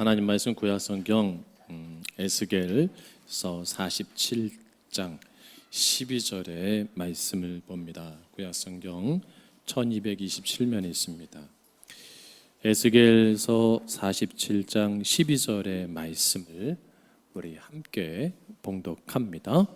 하나님 말씀 구약성경 에스겔서 47장 12절의 말씀을 봅니다. 구약성경 1227면에 있습니다. 에스겔서 47장 12절의 말씀을 우리 함께 봉독합니다.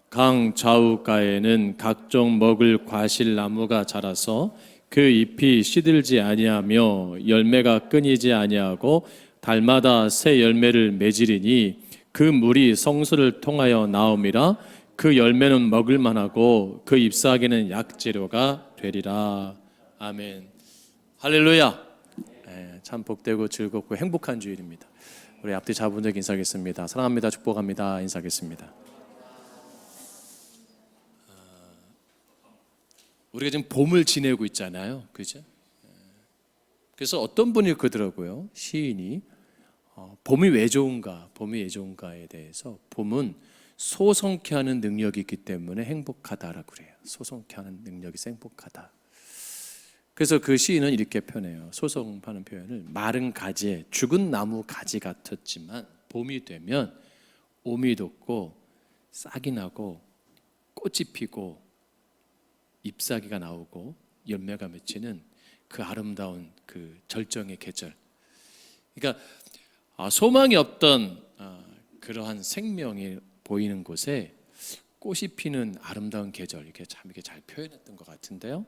강 좌우가에는 각종 먹을 과실나무가 자라서 그 잎이 시들지 아니하며 열매가 끊이지 아니하고 달마다 새 열매를 맺으리니 그 물이 성소를 통하여 나옴이라. 그 열매는 먹을 만하고 그 잎사귀는 약재료가 되리라. 아멘. 할렐루야. 참 복되고 즐겁고 행복한 주일입니다. 우리 앞뒤 자분들 인사하겠습니다. 사랑합니다. 축복합니다. 인사하겠습니다. 우리가 지금 봄을 지내고 있잖아요, 그죠? 그래서 어떤 분이 그러더라고요. 시인이 봄이 왜 좋은가에 대해서 봄은 소성케 하는 능력이 있기 때문에 행복하다라고 그래요. 소성케 하는 능력이 있어 행복하다. 그래서 그 시인은 이렇게 표현해요. 소성하는 표현을 마른 가지에 죽은 나무 가지 같았지만 봄이 되면 오미 돋고 싹이 나고 꽃이 피고 잎사귀가 나오고 열매가 맺히는 그 아름다운 그 절정의 계절. 그러니까 소망이 없던 그러한 생명이 보이는 곳에 꽃이 피는 아름다운 계절, 이렇게 잘 표현했던 것 같은데요.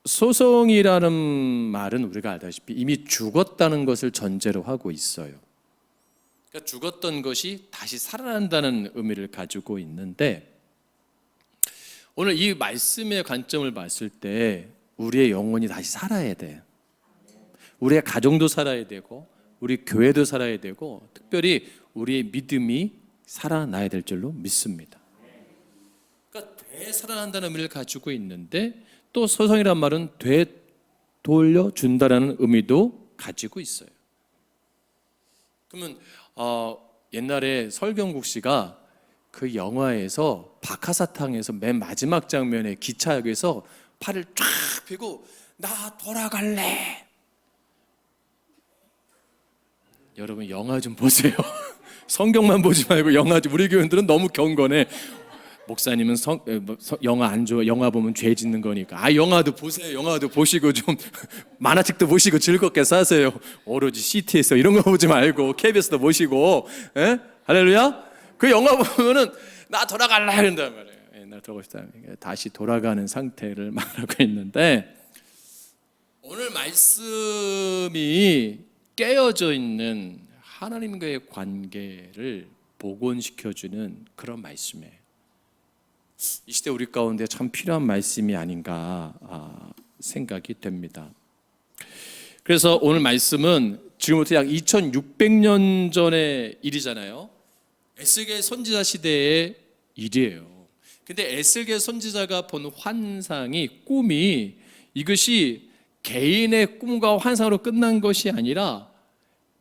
소송이라는 말은 우리가 알다시피 이미 죽었다는 것을 전제로 하고 있어요. 그러니까 죽었던 것이 다시 살아난다는 의미를 가지고 있는데, 오늘 이 말씀의 관점을 봤을 때 우리의 영혼이 다시 살아야 돼요. 우리의 가정도 살아야 되고 우리 교회도 살아야 되고 특별히 우리의 믿음이 살아나야 될 줄로 믿습니다. 그러니까 되살아난다는 의미를 가지고 있는데 또 소성이란 말은 되돌려준다라는 의미도 가지고 있어요. 그러면 옛날에 설경국 씨가 그 영화에서 박하사탕에서 맨 마지막 장면에 기차역에서 팔을 쫙 펴고 나 돌아갈래. 여러분 영화 좀 보세요. 성경만 보지 말고 영화 좀. 우리 교인들은 너무 경건해. 목사님은 영화 안 좋아, 영화 보면 죄 짓는 거니까. 영화도 보세요. 영화도 보시고 좀 만화책도 보시고 즐겁게 사세요. 오로지 CT에서 이런 거 보지 말고 KBS도 보시고. 할렐루야. 그 영화 보면은 나 돌아갈라 이런단 말이에요. 나 돌아가고 싶다. 다시 돌아가는 상태를 말하고 있는데, 오늘 말씀이 깨어져 있는 하나님과의 관계를 복원시켜주는 그런 말씀이에요. 이 시대 우리 가운데 참 필요한 말씀이 아닌가 생각이 됩니다. 그래서 오늘 말씀은 지금부터 약 2600년 전의 일이잖아요. 에스겔 선지자 시대의 일이에요. 근데 에스겔 선지자가 본 환상이, 꿈이, 이것이 개인의 꿈과 환상으로 끝난 것이 아니라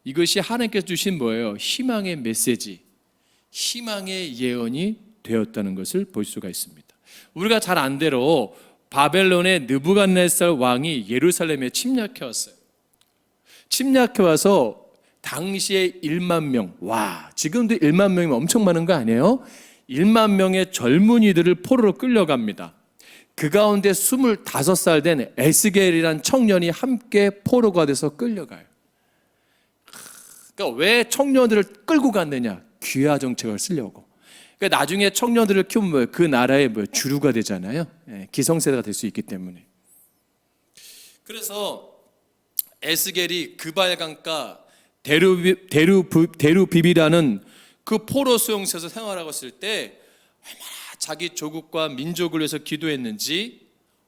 이것이 하나님께서 주신 뭐예요? 희망의 메시지, 희망의 예언이 되었다는 것을 볼 수가 있습니다. 우리가 잘 안대로 바벨론의 느부갓네살 왕이 예루살렘에 침략해 왔어요. 침략해 와서 당시에 1만 명, 지금도 1만 명이면 엄청 많은 거 아니에요? 1만 명의 젊은이들을 포로로 끌려갑니다. 그 가운데 25살 된 에스겔이란 청년이 함께 포로가 돼서 끌려가요. 그러니까 왜 청년들을 끌고 갔느냐? 귀화 정책을 쓰려고. 그러니까 나중에 청년들을 키우면 그 나라의 주류가 되잖아요. 기성세대가 될 수 있기 때문에. 그래서 에스겔이 그발강가 데루비비라는 그 포로 수용소에서 생활하고 있을 때 얼마나 자기 조국과 민족을 위해서 기도했는지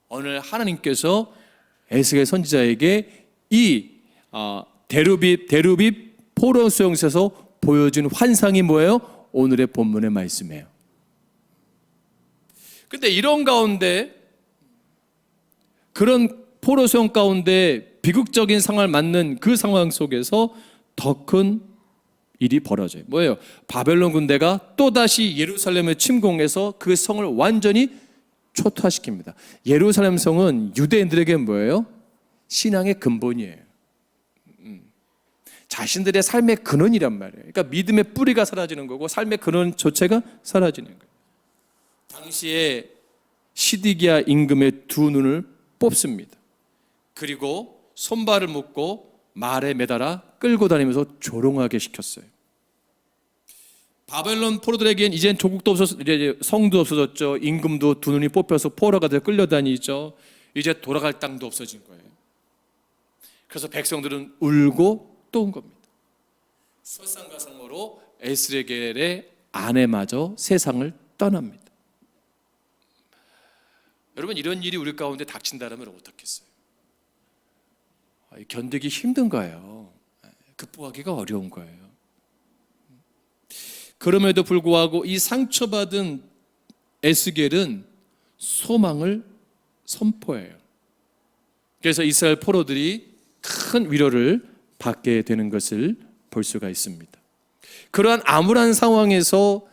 오늘 하나님께서 에스겔 선지자에게 이 데루비 포로 수용소에서 보여준 환상이 뭐예요? 오늘의 본문의 말씀이에요. 근데 이런 가운데, 그런 포로 수용 가운데 비극적인 상황을 맞는 그 상황 속에서 더 큰 일이 벌어져요. 뭐예요? 바벨론 군대가 또다시 예루살렘을 침공해서 그 성을 완전히 초토화시킵니다. 예루살렘 성은 유대인들에게 뭐예요? 신앙의 근본이에요. 자신들의 삶의 근원이란 말이에요. 그러니까 믿음의 뿌리가 사라지는 거고 삶의 근원 자체가 사라지는 거예요. 당시에 시디기아 임금의 두 눈을 뽑습니다. 그리고 손발을 묶고 말에 매달아 끌고 다니면서 조롱하게 시켰어요. 바벨론 포로들에겐 이젠 조국도 없어서 이제 성도 없어졌죠. 임금도 두 눈이 뽑혀서 포로가 되어 끌려다니죠. 이제 돌아갈 땅도 없어진 거예요. 그래서 백성들은 울고 또 온 겁니다. 설상가상으로 에스겔의 아내마저 세상을 떠납니다. 여러분, 이런 일이 우리 가운데 닥친다면 어떻겠어요? 견디기 힘든 거예요. 극복하기가 어려운 거예요. 그럼에도 불구하고 이 상처받은 에스겔은 소망을 선포해요. 그래서 이스라엘 포로들이 큰 위로를 받게 되는 것을 볼 수가 있습니다. 그러한 암울한 상황에서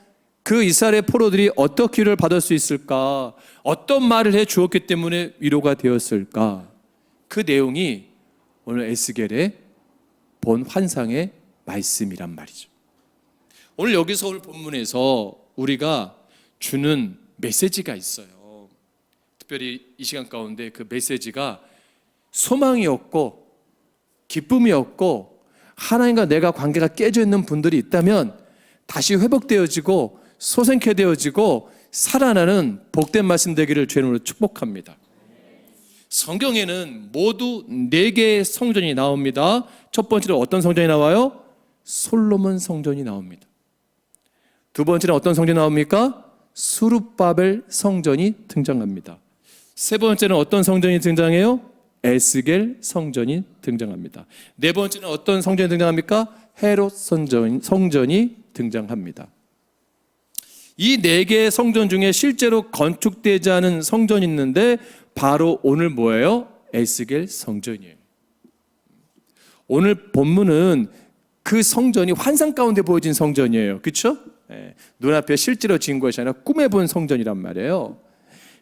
그 이스라엘 포로들이 어떻게 위로를 받을 수 있을까? 어떤 말을 해 주었기 때문에 위로가 되었을까? 그 내용이 오늘 에스겔의 본 환상의 말씀이란 말이죠. 오늘 여기서 오늘 본문에서 우리가 주는 메시지가 있어요. 특별히 이 시간 가운데 그 메시지가 소망이 없고 기쁨이 없고 하나님과 내가 관계가 깨져 있는 분들이 있다면 다시 회복되어지고 소생케 되어지고 살아나는 복된 말씀 되기를 주님으로 축복합니다. 성경에는 모두 4개의 성전이 나옵니다. 첫 번째로 어떤 성전이 나와요? 솔로몬 성전이 나옵니다. 두 번째는 어떤 성전이 나옵니까? 스룹바벨 성전이 등장합니다. 세 번째는 어떤 성전이 등장해요? 에스겔 성전이 등장합니다. 네 번째는 어떤 성전이 등장합니까? 헤롯 성전이 등장합니다. 이 4개의 성전 중에 실제로 건축되지 않은 성전이 있는데 바로 오늘 뭐예요? 에스겔 성전이에요. 오늘 본문은 그 성전이 환상 가운데 보여진 성전이에요. 그렇죠? 눈앞에 실제로 지은 것이 아니라 꿈에 본 성전이란 말이에요.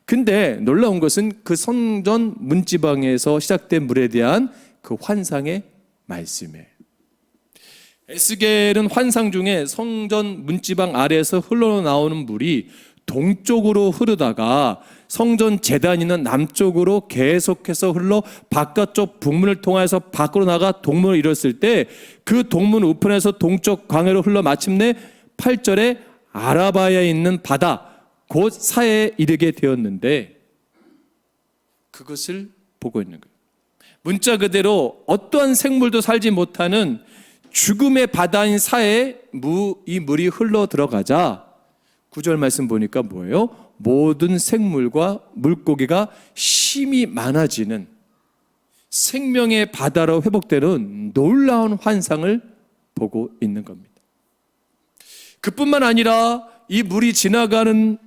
근데 놀라운 것은 그 성전 문지방에서 시작된 물에 대한 그 환상의 말씀이에요. 에스겔은 환상 중에 성전 문지방 아래에서 흘러나오는 물이 동쪽으로 흐르다가 성전 제단이 있는 남쪽으로 계속해서 흘러 바깥쪽 북문을 통해서 밖으로 나가 동문을 이뤘을 때 그 동문 우편에서 동쪽 광야로 흘러 마침내 8절에 아라바에 있는 바다 곧 사해에 이르게 되었는데 그것을 보고 있는 거예요. 문자 그대로 어떠한 생물도 살지 못하는 죽음의 바다인 사해에 이 물이 흘러 들어가자 9절 말씀 보니까 뭐예요? 모든 생물과 물고기가 심히 많아지는 생명의 바다로 회복되는 놀라운 환상을 보고 있는 겁니다. 그뿐만 아니라 이 물이 지나가는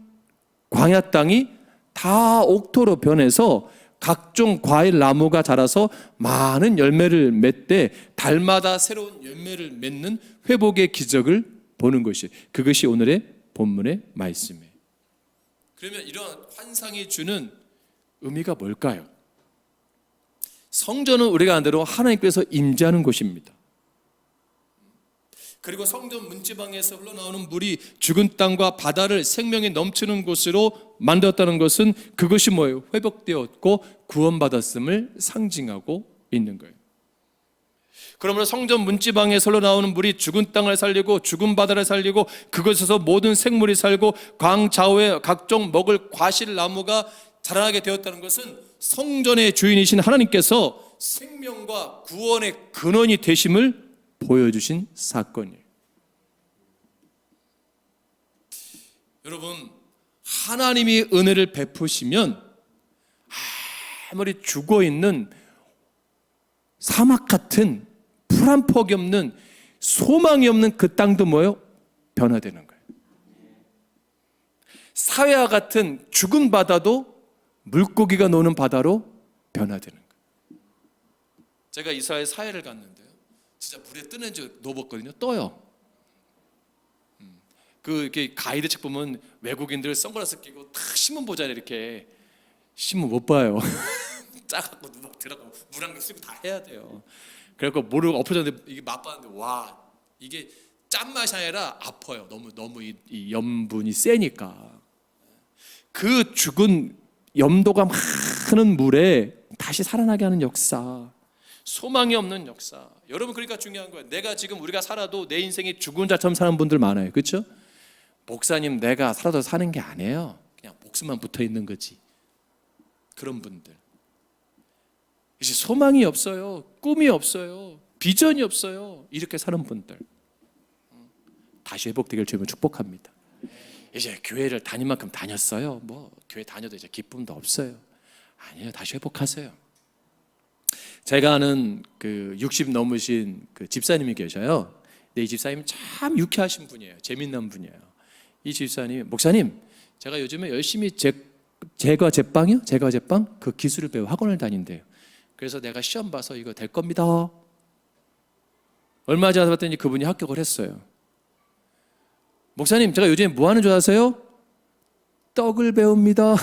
광야 땅이 다 옥토로 변해서 각종 과일 나무가 자라서 많은 열매를 맺되 달마다 새로운 열매를 맺는 회복의 기적을 보는 것이 그것이 오늘의 본문의 말씀이에요. 그러면 이런 환상이 주는 의미가 뭘까요? 성전은 우리가 아는 대로 하나님께서 임재하는 곳입니다. 그리고 성전 문지방에서 흘러나오는 물이 죽은 땅과 바다를 생명이 넘치는 곳으로 만들었다는 것은 그것이 뭐예요? 회복되었고 구원받았음을 상징하고 있는 거예요. 그러므로 성전 문지방에서 흘러나오는 물이 죽은 땅을 살리고 죽은 바다를 살리고 그곳에서 모든 생물이 살고 광 좌우에 각종 먹을 과실 나무가 자라나게 되었다는 것은 성전의 주인이신 하나님께서 생명과 구원의 근원이 되심을 보여주신 사건이에요. 여러분, 하나님이 은혜를 베푸시면 아무리 죽어있는 사막 같은 풀 한 폭이 없는 소망이 없는 그 땅도 뭐예요? 변화되는 거예요. 사회와 같은 죽은 바다도 물고기가 노는 바다로 변화되는 거예요. 제가 이스라엘 사해를 갔는데요. 진짜 물에 뜨는 줄 놓았거든요. 떠요. 이렇게 가이드 책 보면 외국인들 선글라스 끼고 탁 신문 보잖아요. 이렇게 신문 못 봐요. 짜갖고 누막 들어가고 물 한 개 쓰고 다 해야 돼요. 그래갖고 모르고 엎어졌는데 이게 맛봤는데 와 이게 짠맛이 아니라 아파요. 너무 이 염분이 세니까. 그 죽은 염도가 많은 물에 다시 살아나게 하는 역사, 소망이 없는 역사. 여러분 그러니까 중요한 거예요. 내가 지금 우리가 살아도 내 인생이 죽은 자처럼 사는 분들 많아요. 그렇죠? 목사님 내가 살아도 사는 게 아니에요. 그냥 목숨만 붙어 있는 거지. 그런 분들 이제 소망이 없어요. 꿈이 없어요. 비전이 없어요. 이렇게 사는 분들 다시 회복되길 주님은 축복합니다. 이제 교회를 다닐 만큼 다녔어요. 뭐 교회 다녀도 이제 기쁨도 없어요. 아니에요. 다시 회복하세요. 제가 아는 그 60 넘으신 그 집사님이 계셔요. 근데 이 집사님이 참 유쾌하신 분이에요. 재밌는 분이에요. 이 집사님이 목사님, 제가 요즘에 열심히 제과 제빵 그 기술을 배워 학원을 다닌대요. 그래서 내가 시험 봐서 이거 될 겁니다. 얼마 전에 봤더니 그분이 합격을 했어요. 목사님, 제가 요즘에 뭐 하는 줄 아세요? 떡을 배웁니다.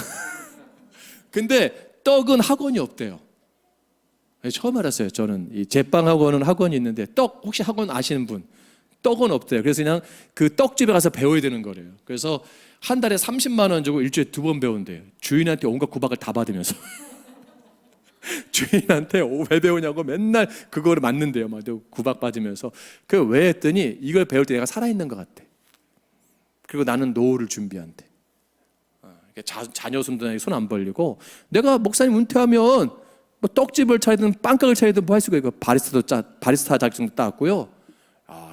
근데 떡은 학원이 없대요. 처음 알았어요. 저는 이 제빵 학원이 있는데 떡 혹시 학원 아시는 분? 떡은 없대요. 그래서 그냥 그 떡집에 가서 배워야 되는 거래요. 그래서 한 달에 30만 원 주고 일주일에 2번 배운대요. 주인한테 온갖 구박을 다 받으면서. 주인한테 왜 배우냐고 맨날 그거를 맞는데요. 막 구박 받으면서. 그 왜 했더니 이걸 배울 때 내가 살아있는 것 같아. 그리고 나는 노후를 준비한대. 자녀 손들에게 손 안 벌리고 내가 목사님 은퇴하면 뭐 떡집을 차리든 빵가게를 차리든 뭐 할 수가 있고 바리스타 자격증도 땄고요.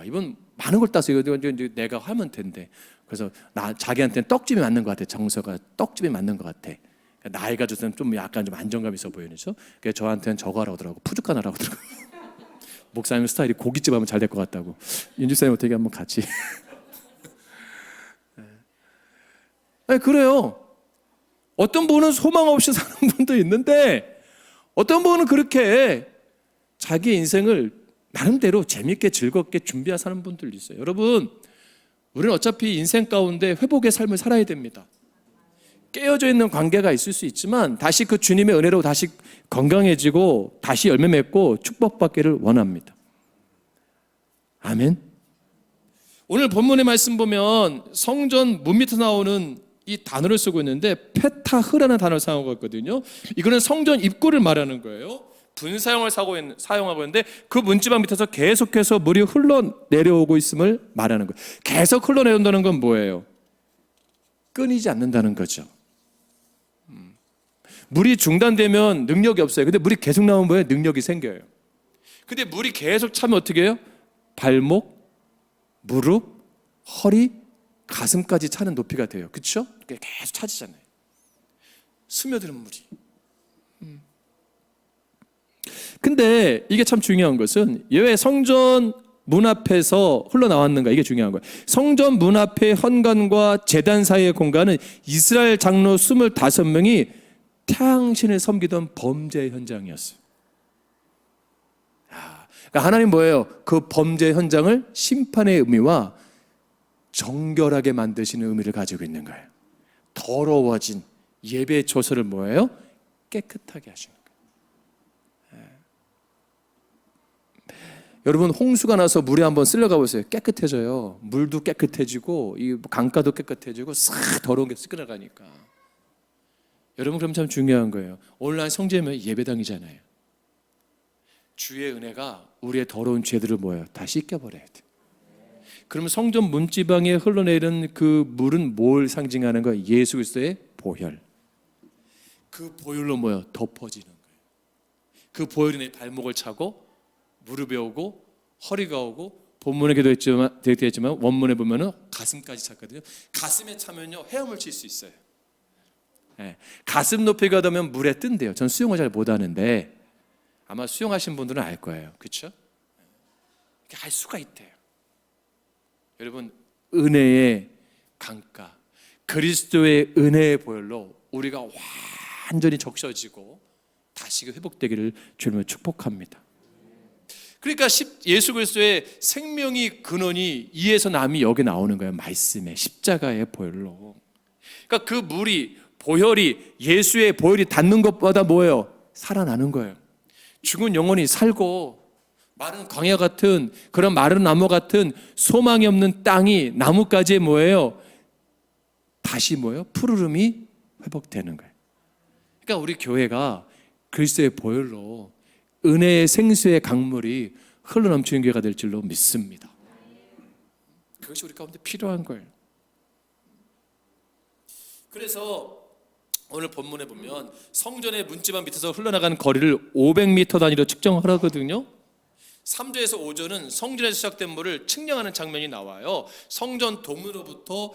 이번 많은 걸 땄어요. 이거 내가 하면 된대. 그래서 자기한테는 떡집이 맞는 것 같아. 정서가 떡집이 맞는 것 같아. 나이가 좀 약간 좀 안정감 있어 보이죠. 그래서 저한테는 저거 하라고 하더라고. 푸주간 하라고 하더라고. 목사님 스타일이 고깃집 하면 잘 될 것 같다고. 윤주사님 어떻게 한번 같이. 아니, 그래요. 어떤 분은 소망 없이 사는 분도 있는데 어떤 분은 그렇게 자기 인생을 나름대로 재밌게 즐겁게 준비해 사는 분들도 있어요. 여러분, 우리는 어차피 인생 가운데 회복의 삶을 살아야 됩니다. 깨어져 있는 관계가 있을 수 있지만 다시 그 주님의 은혜로 다시 건강해지고 다시 열매 맺고 축복받기를 원합니다. 아멘. 오늘 본문의 말씀 보면 성전 문 밑에 나오는 이 단어를 쓰고 있는데 페타흐라는 단어를 사용하고 있거든요. 이거는 성전 입구를 말하는 거예요. 분사형을 사용하고 있는데 그 문지방 밑에서 계속해서 물이 흘러내려오고 있음을 말하는 거예요. 계속 흘러내온다는 건 뭐예요? 끊이지 않는다는 거죠. 물이 중단되면 능력이 없어요. 근데 물이 계속 나오면 뭐예요? 능력이 생겨요. 근데 물이 계속 차면 어떻게 해요? 발목, 무릎, 허리, 가슴까지 차는 높이가 돼요. 그렇죠? 계속 차지잖아요. 스며드는 물이. 근데 이게 참 중요한 것은 왜 성전 문 앞에서 흘러나왔는가, 이게 중요한 거예요. 성전 문 앞의 헌관과 제단 사이의 공간은 이스라엘 장로 25명이 태양신을 섬기던 범죄 현장이었어요. 그러니까 하나님 뭐예요? 그 범죄 현장을 심판의 의미와 정결하게 만드시는 의미를 가지고 있는 거예요. 더러워진 예배 조서를 뭐예요? 깨끗하게 하시는 거예요. 여러분, 홍수가 나서 물에 한번 쓸려가 보세요. 깨끗해져요. 물도 깨끗해지고 이 강가도 깨끗해지고 싹 더러운 게 씻겨나가니까. 여러분, 그럼 참 중요한 거예요. 오늘날 성지면 예배당이잖아요. 주의 은혜가 우리의 더러운 죄들을 뭐예요? 다 씻겨버려야 돼요. 그러면 성전 문지방에 흘러내리는 그 물은 뭘 상징하는 거예요? 예수 그리스도의 보혈. 그 보혈로 뭐예요? 덮어지는 거예요. 그 보혈이 내 발목을 차고 무릎에 오고 허리가 오고 본문에 되어 있지만 원문에 보면은 가슴까지 찼거든요. 가슴에 차면요 헤엄을 칠 수 있어요. 네. 가슴 높이가 되면 물에 뜬대요. 전 수영을 잘 못하는데 아마 수영하신 분들은 알 거예요. 그렇죠? 이렇게 할 수가 있대요. 여러분, 은혜의 강가, 그리스도의 은혜의 보혈로 우리가 완전히 적셔지고 다시 회복되기를 주님을 축복합니다. 그러니까 예수 그리스도의 생명이 근원이 이에서 남이 여기 나오는 거예요. 말씀에 십자가의 보혈로. 그러니까 그 물이 보혈이 예수의 보혈이 닿는 것보다 뭐예요? 살아나는 거예요. 죽은 영혼이 살고 마른 광야 같은 그런 마른 나무 같은 소망이 없는 땅이 나뭇가지에 뭐예요? 다시 뭐예요? 푸르름이 회복되는 거예요. 그러니까 우리 교회가 그리스도의 보혈로 은혜의 생수의 강물이 흘러넘치는 교회가 될 줄로 믿습니다. 그것이 우리 가운데 필요한 거예요. 그래서 오늘 본문에 보면 성전의 문지방 밑에서 흘러나가는 거리를 500m 단위로 측정하거든요. 3절에서 5절은 성전에서 시작된 물을 측량하는 장면이 나와요. 성전 도문으로부터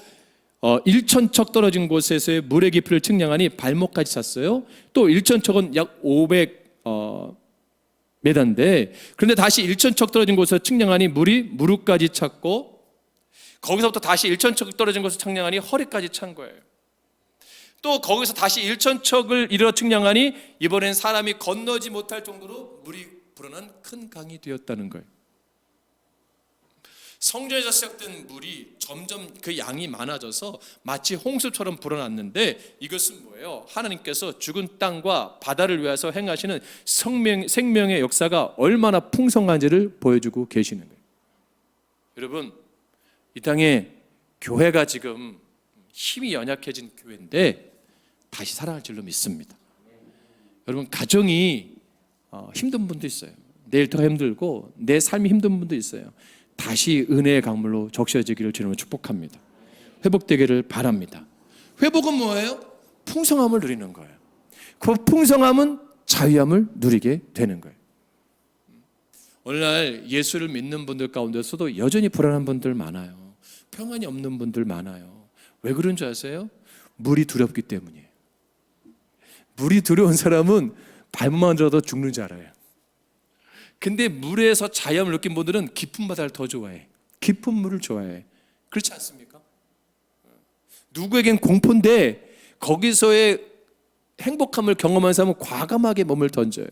1,000척 떨어진 곳에서의 물의 깊이를 측량하니 발목까지 찼어요. 또 1,000척은 약 500m인데 그런데 다시 1,000척 떨어진 곳에서 측량하니 물이 무릎까지 찼고 거기서부터 다시 1,000척 떨어진 곳에서 측량하니 허리까지 찬 거예요. 또 거기서 다시 1,000척을 이르러 측량하니 이번엔 사람이 건너지 못할 정도로 물이 불어난 큰 강이 되었다는 거예요. 성전에서 시작된 물이 점점 그 양이 많아져서 마치 홍수처럼 불어났는데 이것은 뭐예요? 하나님께서 죽은 땅과 바다를 위해서 행하시는 생명의 역사가 얼마나 풍성한지를 보여주고 계시는 거예요. 여러분, 이 땅에 교회가 지금 힘이 연약해진 교회인데 다시 살아날 줄로 믿습니다. 여러분, 가정이 힘든 분도 있어요. 내일 더 힘들고 내 삶이 힘든 분도 있어요. 다시 은혜의 강물로 적셔지기를 주님으로 축복합니다. 회복되기를 바랍니다. 회복은 뭐예요? 풍성함을 누리는 거예요. 그 풍성함은 자유함을 누리게 되는 거예요. 오늘날 예수를 믿는 분들 가운데서도 여전히 불안한 분들 많아요. 평안이 없는 분들 많아요. 왜 그런 줄 아세요? 물이 두렵기 때문이에요. 물이 두려운 사람은 발목만 들어도 죽는 줄 알아요. 근데 물에서 자유함을 느낀 분들은 깊은 바다를 더 좋아해. 깊은 물을 좋아해. 그렇지 않습니까? 누구에겐 공포인데 거기서의 행복함을 경험한 사람은 과감하게 몸을 던져요.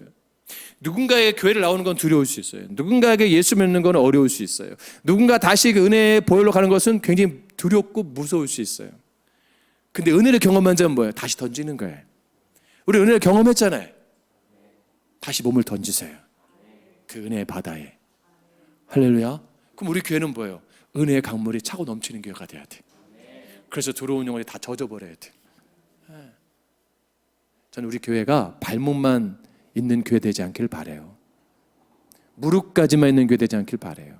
누군가에게 교회를 나오는 건 두려울 수 있어요. 누군가에게 예수 믿는 건 어려울 수 있어요. 누군가 다시 그 은혜의 보혈로 가는 것은 굉장히 두렵고 무서울 수 있어요. 근데 은혜를 경험한 자는 뭐예요? 다시 던지는 거예요. 우리 은혜를 경험했잖아요. 다시 몸을 던지세요. 그 은혜의 바다에. 할렐루야. 그럼 우리 교회는 뭐예요? 은혜의 강물이 차고 넘치는 교회가 돼야 돼. 그래서 들어온 영혼이 다 젖어버려야 돼. 저는 우리 교회가 발목만 있는 교회 되지 않길 바라요. 무릎까지만 있는 교회 되지 않길 바라요.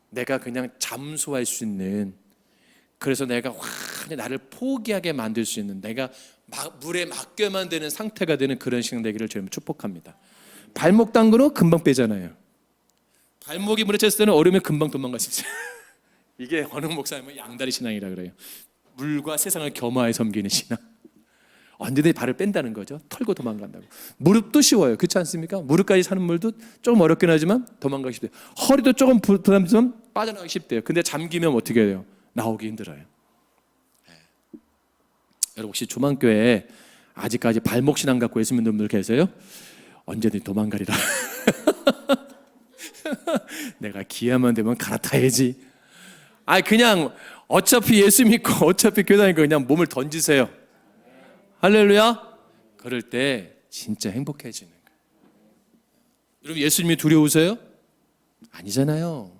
내가 그냥 잠수할 수 있는, 그래서 내가 완전히 나를 포기하게 만들 수 있는, 내가 물에 맡겨만 되는 상태가 되는 그런 시간 되기를 주님 축복합니다. 발목 담그는 금방 빼잖아요. 발목이 물에 찼을 때는 얼음에 금방 도망갈 수 있어요. 이게 어느 목사님은 양다리 신앙이라 그래요. 물과 세상을 겸하여 섬기는 신앙. 언제든지 발을 뺀다는 거죠. 털고 도망간다고. 무릎도 쉬워요. 그렇지 않습니까? 무릎까지 사는 물도 조금 어렵긴 하지만 도망가기 쉽대요. 허리도 조금 부담스러우면 빠져나가기 쉽대요. 근데 잠기면 어떻게 해요? 나오기 힘들어요. 여러분, 혹시 조만교회에 아직까지 발목 신앙 갖고 예수 믿는 분들 계세요? 언제든지 도망가리라. 내가 기회만 되면 갈아타야지. 그냥 어차피 예수 믿고 어차피 교회 다니고 그냥 몸을 던지세요. 할렐루야. 그럴 때 진짜 행복해지는 거예요. 여러분, 예수님이 두려우세요? 아니잖아요.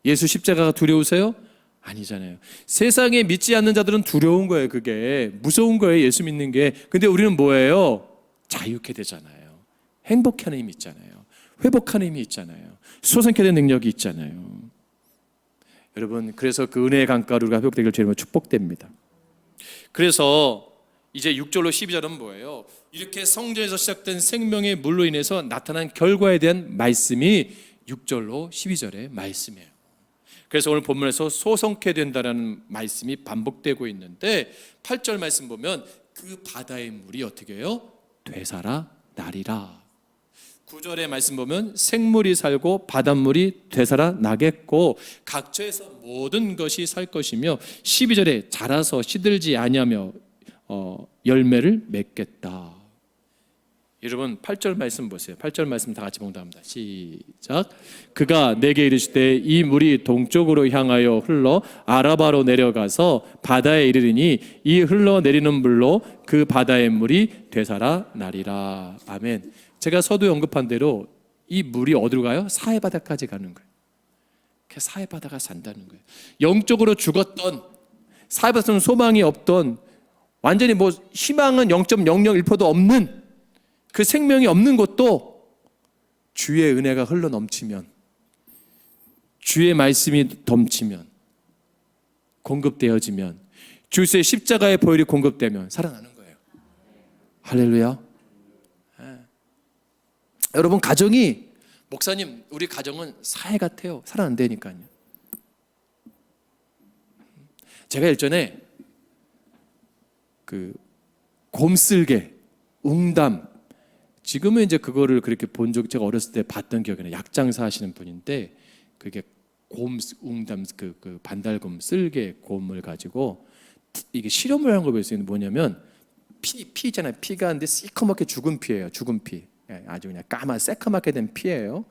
예수 십자가가 두려우세요? 아니잖아요. 세상에 믿지 않는 자들은 두려운 거예요. 그게 무서운 거예요. 예수 믿는 게. 근데 우리는 뭐예요? 자유케 되잖아요. 행복하는 힘이 있잖아요. 회복하는 힘이 있잖아요. 소생케 되는 능력이 있잖아요. 여러분, 그래서 그 은혜의 강가루가 회복되기를 주님으로 축복됩니다. 그래서 이제 6절로 12절은 뭐예요? 이렇게 성전에서 시작된 생명의 물로 인해서 나타난 결과에 대한 말씀이 6절로 12절의 말씀이에요. 그래서 오늘 본문에서 소성케 된다라는 말씀이 반복되고 있는데 8절 말씀 보면 그 바다의 물이 어떻게 해요? 되살아 나리라. 9절의 말씀 보면 생물이 살고 바닷물이 되살아 나겠고 각처에서 모든 것이 살 것이며 12절에 자라서 시들지 아니하며 열매를 맺겠다. 여러분 8절 말씀 보세요. 8절 말씀 다 같이 봉독합니다. 시작. 그가 내게 이르시되 이 물이 동쪽으로 향하여 흘러 아라바로 내려가서 바다에 이르리니 이 흘러내리는 물로 그 바다의 물이 되살아 나리라. 아멘. 제가 서두에 언급한 대로 이 물이 어디로 가요? 사해바다까지 가는 거예요. 그 사해바다가 산다는 거예요. 영적으로 죽었던, 사해바다는 소망이 없던, 완전히 뭐 희망은 0.001%도 없는 그 생명이 없는 것도 주의 은혜가 흘러 넘치면, 주의 말씀이 넘치면, 공급되어지면, 주의 십자가의 보혈이 공급되면 살아나는 거예요. 할렐루야. 네. 여러분, 가정이, 목사님 우리 가정은 사해 같아요. 살아난다니까요. 제가 일전에 그 곰쓸개, 웅담, 지금은 이제 그거를 그렇게 본 적, 제가 어렸을 때 봤던 기억이 나요. 약장사 하시는 분인데 그게 곰, 웅담, 그 반달곰, 쓸개, 곰을 가지고 이게 실험을 한 거 볼 수 있는 뭐냐면 피 있잖아요. 피가 근데 시커멓게 죽은 피예요. 죽은 피. 아주 그냥 새까맣게 된 피예요.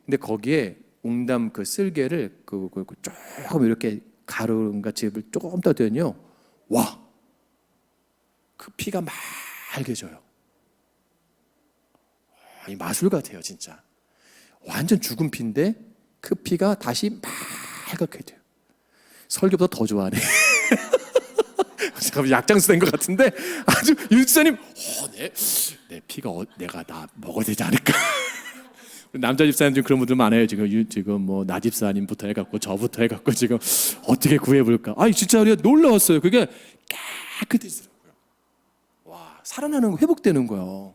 근데 거기에 웅담 그 쓸개를 조금 이렇게 가루인가 즙을 조금 떠더니요. 와! 그 피가 맑아져요. 이 마술 같아요, 진짜. 완전 죽은 피인데 그 피가 다시 맑게 돼요. 설교보다 더 좋아하네. 잠깐 약장수 된 것 같은데 아주 유지사님, 내 피가 내가 나 먹어야 되지 않을까? 남자 집사님 중 그런 분들 많아요. 지금 뭐 나 집사님부터 해갖고 저부터 해갖고 지금 어떻게 구해볼까? 아니 진짜 우리가 놀라웠어요. 그게 깨끗해지더라고요. 와, 살아나는 거, 회복되는 거예요.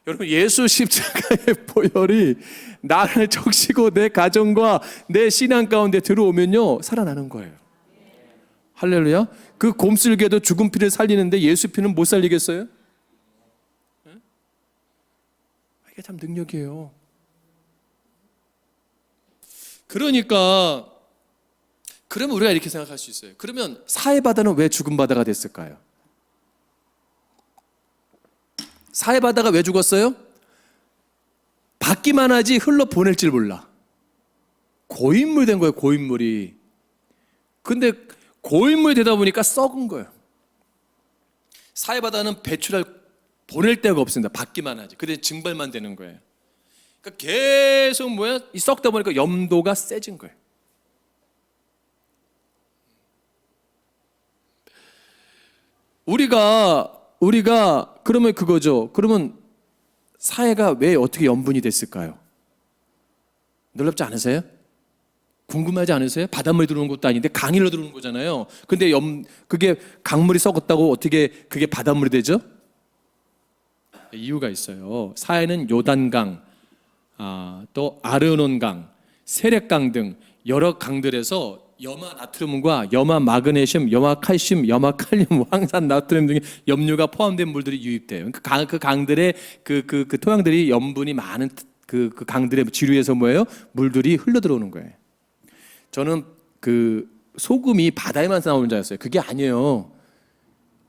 여러분, 예수 십자가의 보혈이 나를 적시고 내 가정과 내 신앙 가운데 들어오면요 살아나는 거예요. 할렐루야. 그 곰쓸개도 죽은 피를 살리는데 예수 피는 못 살리겠어요? 이게 참 능력이에요. 그러니까 그러면 우리가 이렇게 생각할 수 있어요. 그러면 사해바다는 왜 죽은 바다가 됐을까요? 사해바다가 왜 죽었어요? 받기만 하지 흘러 보낼 줄 몰라. 고인물 된 거예요. 고인물이. 근데 고인물이 되다 보니까 썩은 거예요. 사해바다는 보낼 데가 없습니다. 받기만 하지. 근데 증발만 되는 거예요. 그러니까 계속 이 썩다 보니까 염도가 세진 거예요. 우리가 그러면 그거죠. 그러면 사해가 왜 어떻게 염분이 됐을까요? 놀랍지 않으세요? 궁금하지 않으세요? 바닷물이 들어오는 것도 아닌데 강일로 들어오는 거잖아요. 근데 그게 강물이 썩었다고 어떻게 그게 바닷물이 되죠? 이유가 있어요. 사해는 요단강, 또 아르논강, 세렛강 등 여러 강들에서 염화 나트륨과 염화 마그네슘, 염화 칼슘, 염화 칼륨, 황산 나트륨 등의 염료가 포함된 물들이 유입돼요. 그 강들의 그 토양들이 염분이 많은 그 강들의 지류에서 물들이 흘러 들어오는 거예요. 저는 그 소금이 바다에만 나오는 줄 알았어요. 그게 아니에요.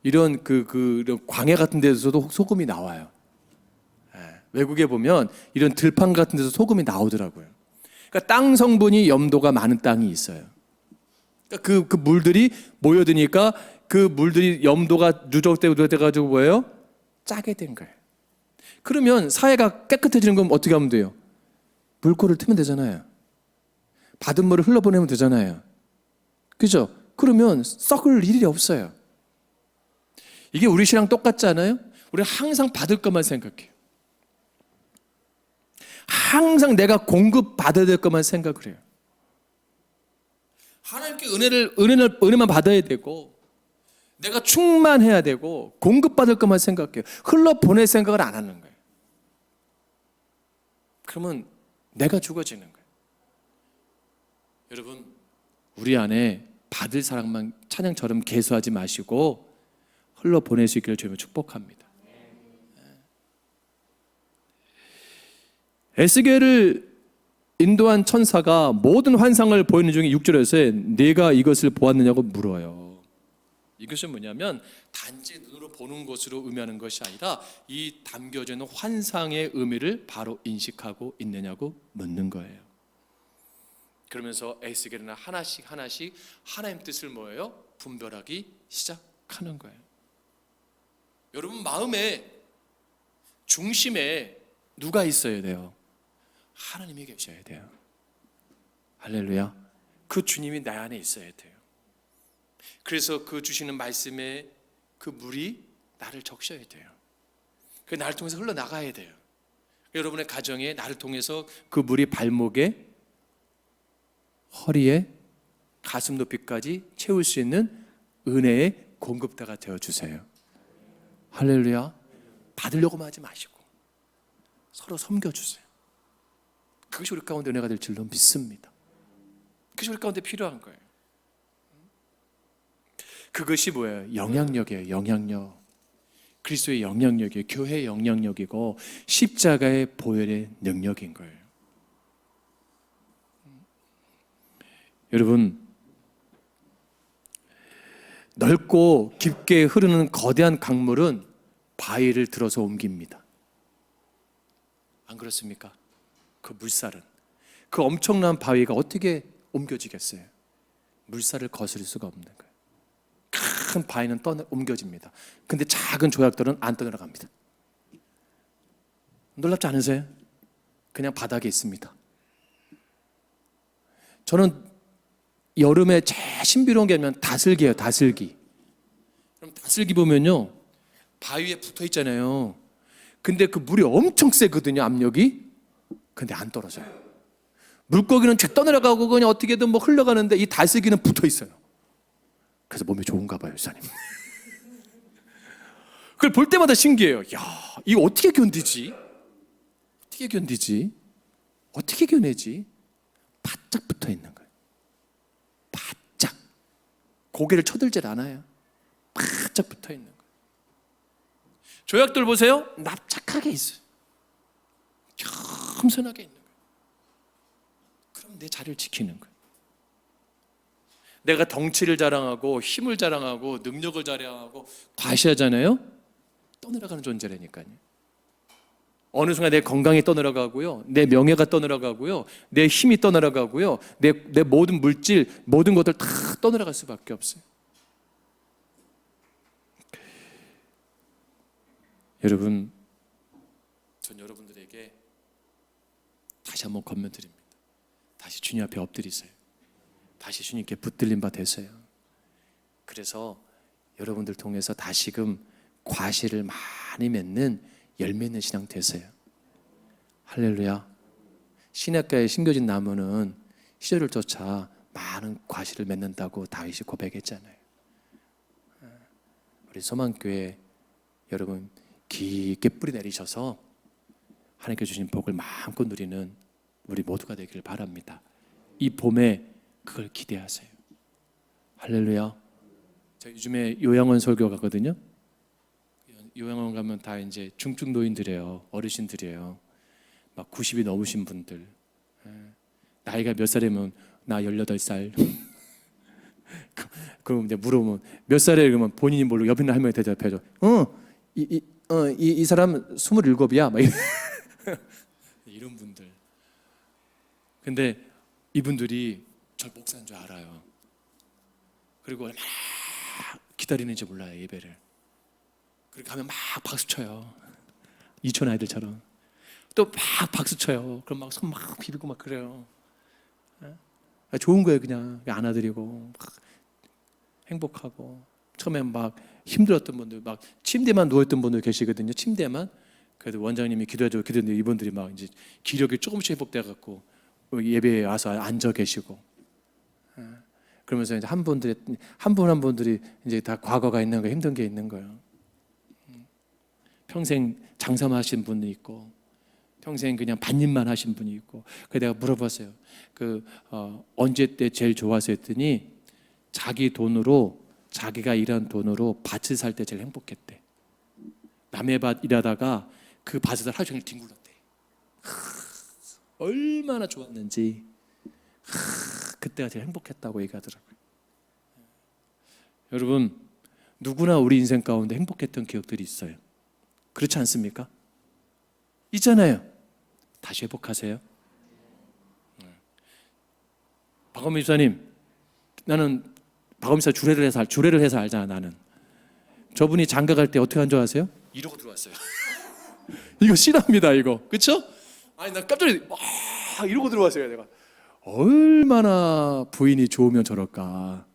이런 이런 광야 같은 데서도 소금이 나와요. 외국에 보면 이런 들판 같은 데서 소금이 나오더라고요. 그러니까 땅 성분이 염도가 많은 땅이 있어요. 그러니까 그 물들이 모여드니까 그 물들이 염도가 누적돼가지고 짜게 된 거예요. 그러면 사해가 깨끗해지는 건 어떻게 하면 돼요? 물꼬를 트면 되잖아요. 받은 물을 흘러보내면 되잖아요. 그죠? 그러면 썩을 일이 없어요. 이게 우리 신앙 똑같지 않아요? 우리 항상 받을 것만 생각해요. 항상 내가 공급받아야 될 것만 생각을 해요. 하나님께 은혜만 받아야 되고 내가 충만해야 되고 공급받을 것만 생각해요. 흘러보낼 생각을 안 하는 거예요. 그러면 내가 죽어지는 거예요. 여러분, 우리 안에 받을 사랑만 찬양처럼 개수하지 마시고 흘러보낼 수 있기를 주님을 축복합니다. 에스겔을 인도한 천사가 모든 환상을 보이는 중에 6절에서 네가 이것을 보았느냐고 물어요. 이것은 뭐냐면 단지 눈으로 보는 것으로 의미하는 것이 아니라 이 담겨져 있는 환상의 의미를 바로 인식하고 있느냐고 묻는 거예요. 그러면서 에스겔은 하나씩 하나님 뜻을 뭐예요? 분별하기 시작하는 거예요. 여러분 마음의 중심에 누가 있어야 돼요? 하나님이 계셔야 돼요. 할렐루야. 그 주님이 내 안에 있어야 돼요. 그래서 그 주시는 말씀에 그 물이 나를 적셔야 돼요. 그 나를 통해서 흘러나가야 돼요. 여러분의 가정에 나를 통해서 그 물이 발목에, 허리에, 가슴 높이까지 채울 수 있는 은혜의 공급대가 되어주세요. 할렐루야. 받으려고만 하지 마시고 서로 섬겨주세요. 그것이 우리 가운데 은혜가 될 줄로 믿습니다. 그것이 우리 가운데 필요한 거예요. 그것이 뭐예요? 영향력이에요. 영향력. 그리스도의 영향력이에요. 교회의 영향력이고 십자가의 보혈의 능력인 거예요. 여러분, 넓고 깊게 흐르는 거대한 강물은 바위를 들어서 옮깁니다. 안 그렇습니까? 그 물살은, 그 엄청난 바위가 어떻게 옮겨지겠어요? 물살을 거스릴 수가 없는 거예요. 큰 바위는 옮겨집니다. 근데 작은 조약들은 안 떠내려갑니다. 놀랍지 않으세요? 그냥 바닥에 있습니다. 저는 여름에 제일 신비로운 게 아니면 다슬기예요. 다슬기. 그럼 다슬기 보면요, 바위에 붙어 있잖아요. 근데 그 물이 엄청 세거든요, 압력이. 근데 안 떨어져요. 물고기는 쫙 떠내려가고 그냥 어떻게든 뭐 흘러가는데 이 다슬기는 붙어 있어요. 그래서 몸에 좋은가 봐요, 유사님. 그걸 볼 때마다 신기해요. 야, 이거 어떻게 견디지? 어떻게 견디지? 어떻게 견내지? 바짝 붙어 있는 거예요. 바짝. 고개를 쳐들질 않아요. 바짝 붙어 있는 거예요. 조약들 보세요. 납작하게 있어요. 겸손하게 있는 거예요. 그럼 내 자리를 지키는 거예요. 내가 덩치를 자랑하고 힘을 자랑하고 능력을 자랑하고 과시하잖아요. 떠내려가는 존재라니까요. 어느 순간 내 건강이 떠내려가고요, 내 명예가 떠내려가고요, 내 힘이 떠내려가고요, 내 모든 물질, 모든 것들 다 떠내려갈 수밖에 없어요. 여러분, 전 여러분들에게 다시 한번 권면드립니다. 다시 주님 앞에 엎드리세요. 다시 주님께 붙들린 바 되세요. 그래서 여러분들 통해서 다시금 과실을 많이 맺는 열매 있는 신앙 되세요. 할렐루야. 시냇가에 심겨진 나무는 시절을 쫓아 많은 과실을 맺는다고 다윗이 고백했잖아요. 우리 소망교회 여러분 깊게 뿌리 내리셔서 하나님께 주신 복을 마음껏 누리는 우리 모두가 되기를 바랍니다. 이 봄에 그걸 기대하세요. 할렐루야. 저 요즘에 요양원 설교 가거든요. 요양원 가면 다 이제 중증 노인들이에요. 어르신들이에요. 막 90이 넘으신 분들. 나이가 몇 살이면 나 18살. 그럼 이제 물어보면 몇 살이에요? 그러면 본인이 모르고 옆에 있는 할머니 대답해줘. 이 사람 27이야. 막 이런 분들. 근데 이분들이 저 목사인 줄 알아요. 그리고 얼마나 기다리는지 몰라요, 예배를. 그렇게 가면 막 박수 쳐요. 이촌 아이들처럼. 또 막 박수 쳐요. 그럼 막 손 막 비비고 막 그래요. 좋은 거예요, 그냥. 안아드리고 막 행복하고. 처음에 막 힘들었던 분들, 막 침대만 누워있던 분들 계시거든요. 침대만. 그래도 원장님이 기도해주고 기도했는데 이분들이 막 이제 기력이 조금씩 회복돼갖고 예배에 와서 앉아 계시고. 그러면서 이제 한 분들이 이제 다 과거가 있는 거, 힘든 게 있는 거예요. 평생 장사만 하신 분이 있고, 평생 그냥 밭일만 하신 분이 있고. 그래서 내가 물어봤어요. 언제 때 제일 좋아서 했더니 자기 돈으로, 자기가 일한 돈으로 밭을 살 때 제일 행복했대. 남의 밭 일하다가 그 밭에서 하루 종일 뒹굴렀대. 얼마나 좋았는지. 그때가 제일 행복했다고 얘기하더라고요. 여러분, 누구나 우리 인생 가운데 행복했던 기억들이 있어요. 그렇지 않습니까? 있잖아요. 다시 회복하세요. 박원미 집사님, 나는 박원미 집사 주례를 해서 알잖아. 나는 저분이 장가 갈 때 어떻게 한 줄 아세요? 이러고 들어왔어요. 이거 실합니다, 이거. 그렇죠? 아니 나 깜짝 놀랐어요. 막 이러고 들어왔어요. 내가 얼마나 부인이 좋으면 저럴까.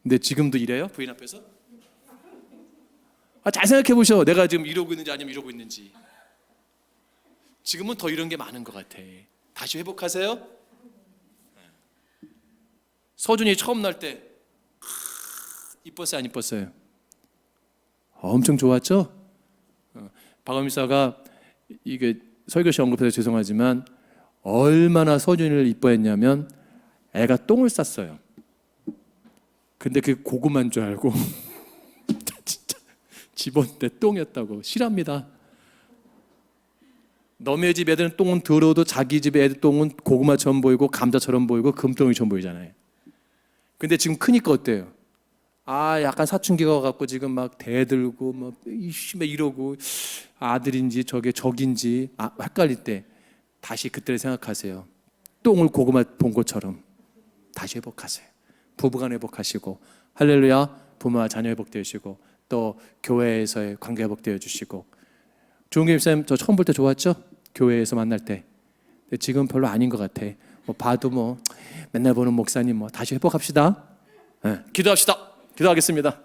근데 지금도 이래요? 부인 앞에서? 잘 생각해 보셔. 내가 지금 이러고 있는지 아니면 이러고 있는지. 지금은 더 이런 게 많은 것 같아. 다시 회복하세요. 서준이 처음 날 때 이뻤어요, 안 이뻤어요? 엄청 좋았죠? 박원미사가 이게 설교 시 언급해서 죄송하지만 얼마나 서준이를 이뻐했냐면 애가 똥을 쌌어요. 근데 그게 고구마인 줄 알고 진짜 집었는데 똥이었다고. 실합니다. 너네 집 애들은 똥은 더러워도 자기 집 애들 똥은 고구마처럼 보이고 감자처럼 보이고 금덩이처럼 보이잖아요. 근데 지금 크니까 어때요? 약간 사춘기가 와갖고 지금 막 대들고 막 이러고 아들인지 저게 적인지 헷갈릴 때 다시 그때를 생각하세요. 똥을 고구마 본 것처럼 다시 회복하세요. 부부간 회복하시고 할렐루야. 부모와 자녀 회복되시고 또 교회에서의 관계 회복되어 주시고. 조은기 목사님 저 처음 볼 때 좋았죠? 교회에서 만날 때. 근데 지금 별로 아닌 것 같아. 봐도 맨날 보는 목사님 다시 회복합시다. 네, 기도합시다. 기도하겠습니다.